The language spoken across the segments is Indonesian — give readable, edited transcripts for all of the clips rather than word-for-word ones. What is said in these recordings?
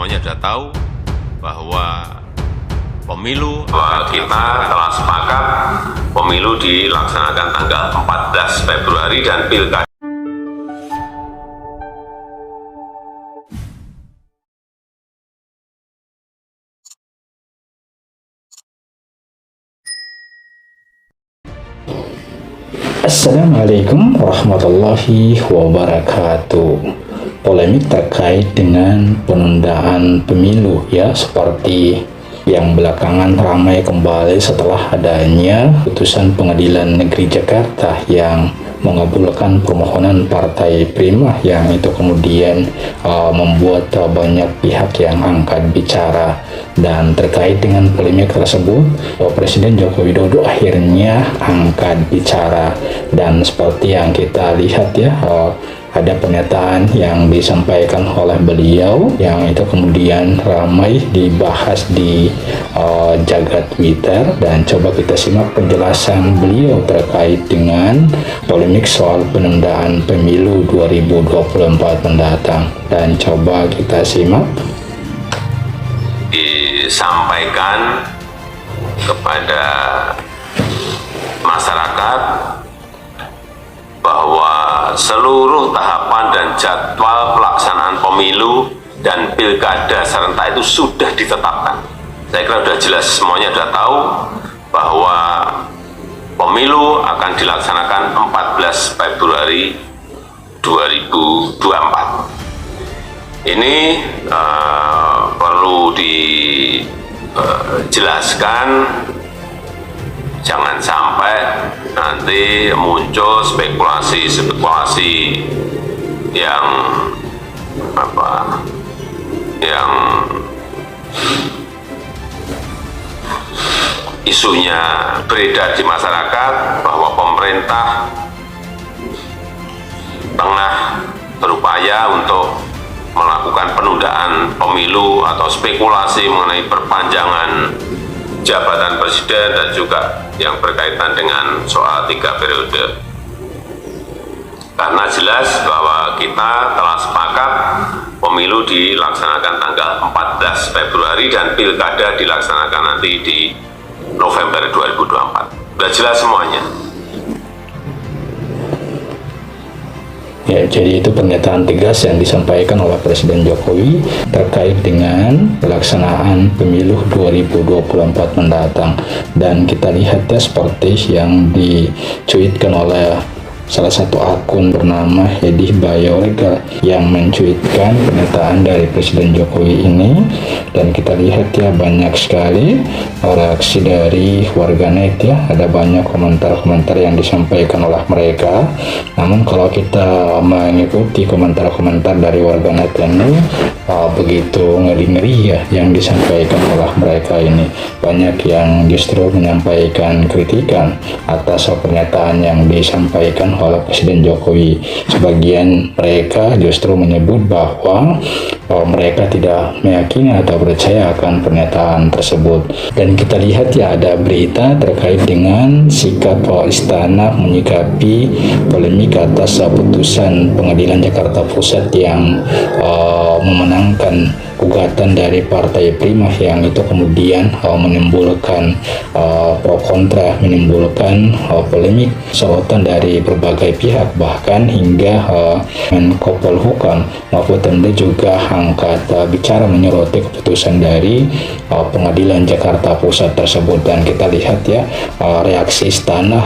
semuanya sudah tahu bahwa kita telah sepakat pemilu dilaksanakan tanggal 14 Februari dan pilkada. Assalamualaikum warahmatullahi wabarakatuh. Polemik terkait dengan penundaan pemilu ya, seperti yang belakangan ramai kembali setelah adanya putusan Pengadilan Negeri Jakarta yang mengabulkan permohonan Partai Prima, yang itu kemudian membuat banyak pihak yang angkat bicara. Dan terkait dengan polemik tersebut, Presiden Joko Widodo akhirnya angkat bicara, dan seperti yang kita lihat ya, ada pernyataan yang disampaikan oleh beliau yang itu kemudian ramai dibahas di jagat Twitter. Dan coba kita simak penjelasan beliau terkait dengan polemik soal penundaan pemilu 2024 mendatang, dan coba kita simak. Disampaikan kepada masyarakat bahwa seluruh tahapan dan jadwal pelaksanaan pemilu dan pilkada serentak itu sudah ditetapkan. Saya kira sudah jelas, semuanya sudah tahu bahwa pemilu akan dilaksanakan 14 Februari 2024. Ini perlu dijelaskan, jangan sampai nanti muncul spekulasi-spekulasi yang isunya beredar di masyarakat bahwa pemerintah tengah berupaya untuk melakukan penundaan pemilu atau spekulasi mengenai perpanjangan jabatan presiden dan juga yang berkaitan dengan soal 3 periode. Karena jelas bahwa kita telah sepakat pemilu dilaksanakan tanggal 14 Februari dan pilkada dilaksanakan nanti di November 2024. Sudah jelas semuanya. Ya, jadi itu pernyataan tegas yang disampaikan oleh Presiden Jokowi terkait dengan pelaksanaan pemilu 2024 mendatang. Dan kita lihat ya, seperti yang dicuitkan oleh salah satu akun bernama Hedi Bayorega yang mencuitkan pernyataan dari Presiden Jokowi ini. Dan kita lihat ya, banyak sekali reaksi dari warganet ya, ada banyak komentar-komentar yang disampaikan oleh mereka. Namun kalau kita mengikuti komentar-komentar dari warganet ini, begitu ngeri-ngeri ya yang disampaikan oleh mereka ini. Banyak yang justru menyampaikan kritikan atas pernyataan yang disampaikan oleh Presiden Jokowi. Sebagian mereka justru menyebut bahwa mereka tidak meyakini atau percaya akan pernyataan tersebut. Dan kita lihat ya, ada berita terkait dengan sikap Istana menyikapi polemik atas putusan Pengadilan Jakarta Pusat yang memenangkan gugatan dari Partai Prima, yang itu kemudian menimbulkan pro kontra, menimbulkan polemik, sorotan dari berbagai pihak, bahkan hingga Menko Polhukam Mahfud MD juga angkat bicara menyoroti keputusan dari Pengadilan Jakarta Pusat tersebut. Dan kita lihat ya, reaksi Istana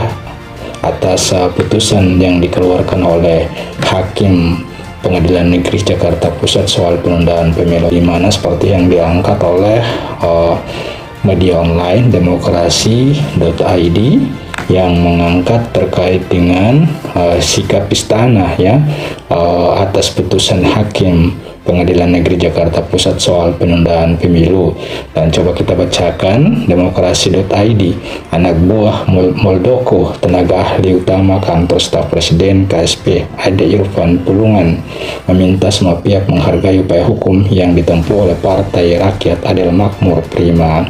atas putusan yang dikeluarkan oleh Hakim Pengadilan Negeri Jakarta Pusat soal penundaan pemilu, di mana seperti yang diangkat oleh media online demokrasi.id yang mengangkat terkait dengan sikap Istana ya atas putusan Hakim Pengadilan Negeri Jakarta Pusat soal penundaan pemilu. Dan coba kita bacakan demokrasi.id. Anak buah Muldoko, tenaga ahli utama kantor staf presiden KSP Ade Irfan Pulungan, meminta semua pihak menghargai upaya hukum yang ditempuh oleh Partai Rakyat Adil Makmur Prima.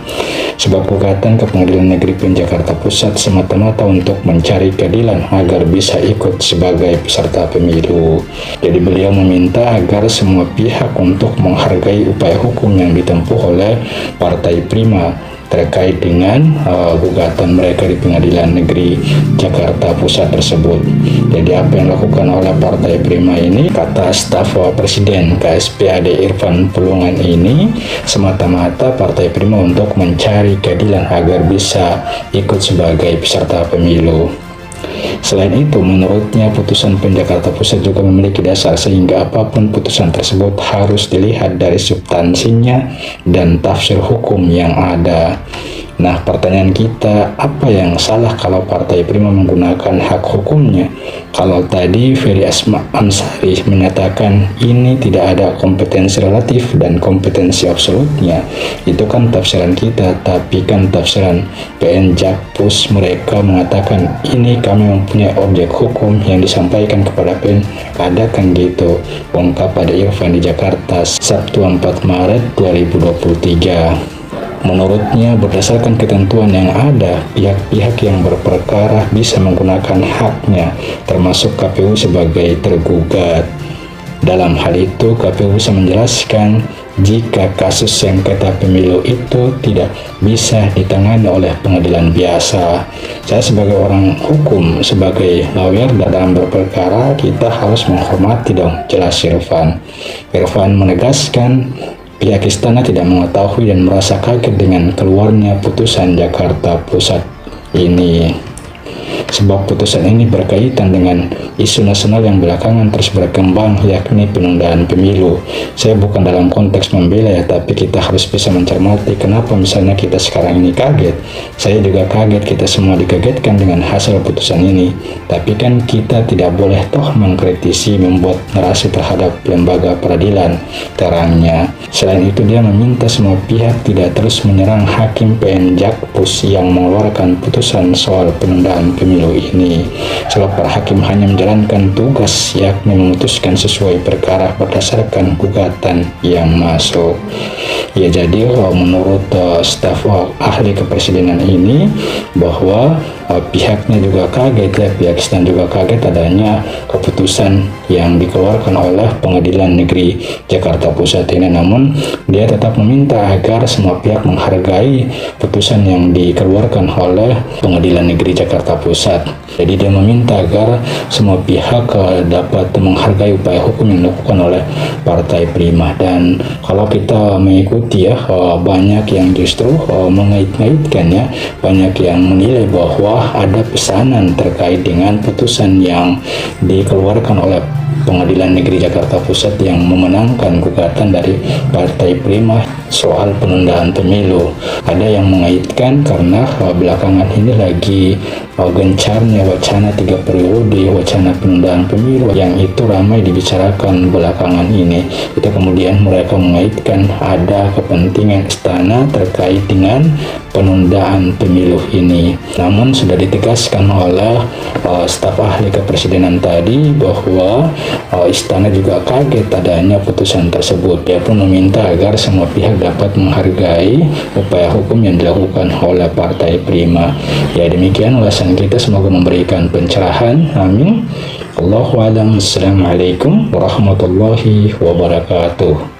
Sebab gugatan ke Pengadilan Negeri Jakarta Pusat semata-mata untuk mencari keadilan agar bisa ikut sebagai peserta pemilu. Jadi beliau meminta agar semua pihak pihak untuk menghargai upaya hukum yang ditempuh oleh Partai Prima terkait dengan gugatan mereka di Pengadilan Negeri Jakarta Pusat tersebut. Jadi apa yang dilakukan oleh Partai Prima ini, kata staf Presiden KSPAD Irfan Pulungan ini, semata-mata Partai Prima untuk mencari keadilan agar bisa ikut sebagai peserta pemilu. Selain itu, menurutnya putusan Jakarta Pusat juga memiliki dasar sehingga apapun putusan tersebut harus dilihat dari substansinya dan tafsir hukum yang ada. Nah, pertanyaan kita, apa yang salah kalau Partai Prima menggunakan hak hukumnya? Kalau tadi Ferry Amsari menyatakan ini tidak ada kompetensi relatif dan kompetensi absolutnya, itu kan tafsiran kita, tapi kan tafsiran PN Jakpus mereka mengatakan ini kami mempunyai objek hukum yang disampaikan kepada PN, adakan gitu, ungkap pada Irfan di Jakarta Sabtu 4 Maret 2023. Menurutnya, berdasarkan ketentuan yang ada, pihak-pihak yang berperkara bisa menggunakan haknya, termasuk KPU sebagai tergugat. Dalam hal itu, KPU bisa menjelaskan jika kasus sengketa pemilu itu tidak bisa ditangani oleh pengadilan biasa. Saya sebagai orang hukum, sebagai lawyer dalam berperkara, kita harus menghormati dong, jelas Irfan. Irfan menegaskan pihak istana tidak mengetahui dan merasa kaget dengan keluarnya putusan Jakarta Pusat ini. Sebab putusan ini berkaitan dengan isu nasional yang belakangan terus berkembang, yakni penundaan pemilu. Saya bukan dalam konteks membela ya, tapi kita harus bisa mencermati kenapa misalnya kita sekarang ini kaget. Saya juga kaget, kita semua dikagetkan dengan hasil putusan ini. Tapi kan kita tidak boleh toh mengkritisi, membuat narasi terhadap lembaga peradilan, terangnya. Selain itu, dia meminta semua pihak tidak terus menyerang Hakim PN Jakpus yang mengeluarkan putusan soal penundaan pemilu ini, sebab para hakim hanya menjalankan tugas, yakni memutuskan sesuai perkara berdasarkan gugatan yang masuk. Ya, jadi menurut staf ahli kepresidenan ini bahwa pihaknya juga kaget ya, pihak istana juga kaget adanya keputusan yang dikeluarkan oleh Pengadilan Negeri Jakarta Pusat ini. Namun dia tetap meminta agar semua pihak menghargai putusan yang dikeluarkan oleh Pengadilan Negeri Jakarta Pusat. Jadi dia meminta agar semua pihak dapat menghargai upaya hukum yang dilakukan oleh Partai Prima. Dan kalau kita mengikuti ya, banyak yang justru mengait-ngaitkan ya, banyak yang menilai bahwa ada pesanan terkait dengan putusan yang dikeluarkan oleh Pengadilan Negeri Jakarta Pusat yang memenangkan gugatan dari Partai Prima soal penundaan pemilu. Ada yang mengaitkan karena belakangan ini lagi gencarnya wacana 3 periode, wacana penundaan pemilu yang itu ramai dibicarakan belakangan ini. Itu kemudian mereka mengaitkan ada kepentingan istana terkait dengan penundaan pemilu ini. Namun sudah ditegaskan oleh staf ahli kepresidenan tadi bahwa istana juga kaget adanya putusan tersebut. Dia pun meminta agar semua pihak dapat menghargai upaya hukum yang dilakukan oleh Partai Prima. Ya, demikian ulasan kita, semoga memberikan pencerahan. Amin. Allahu a'lam. Assalamualaikum warahmatullahi wabarakatuh.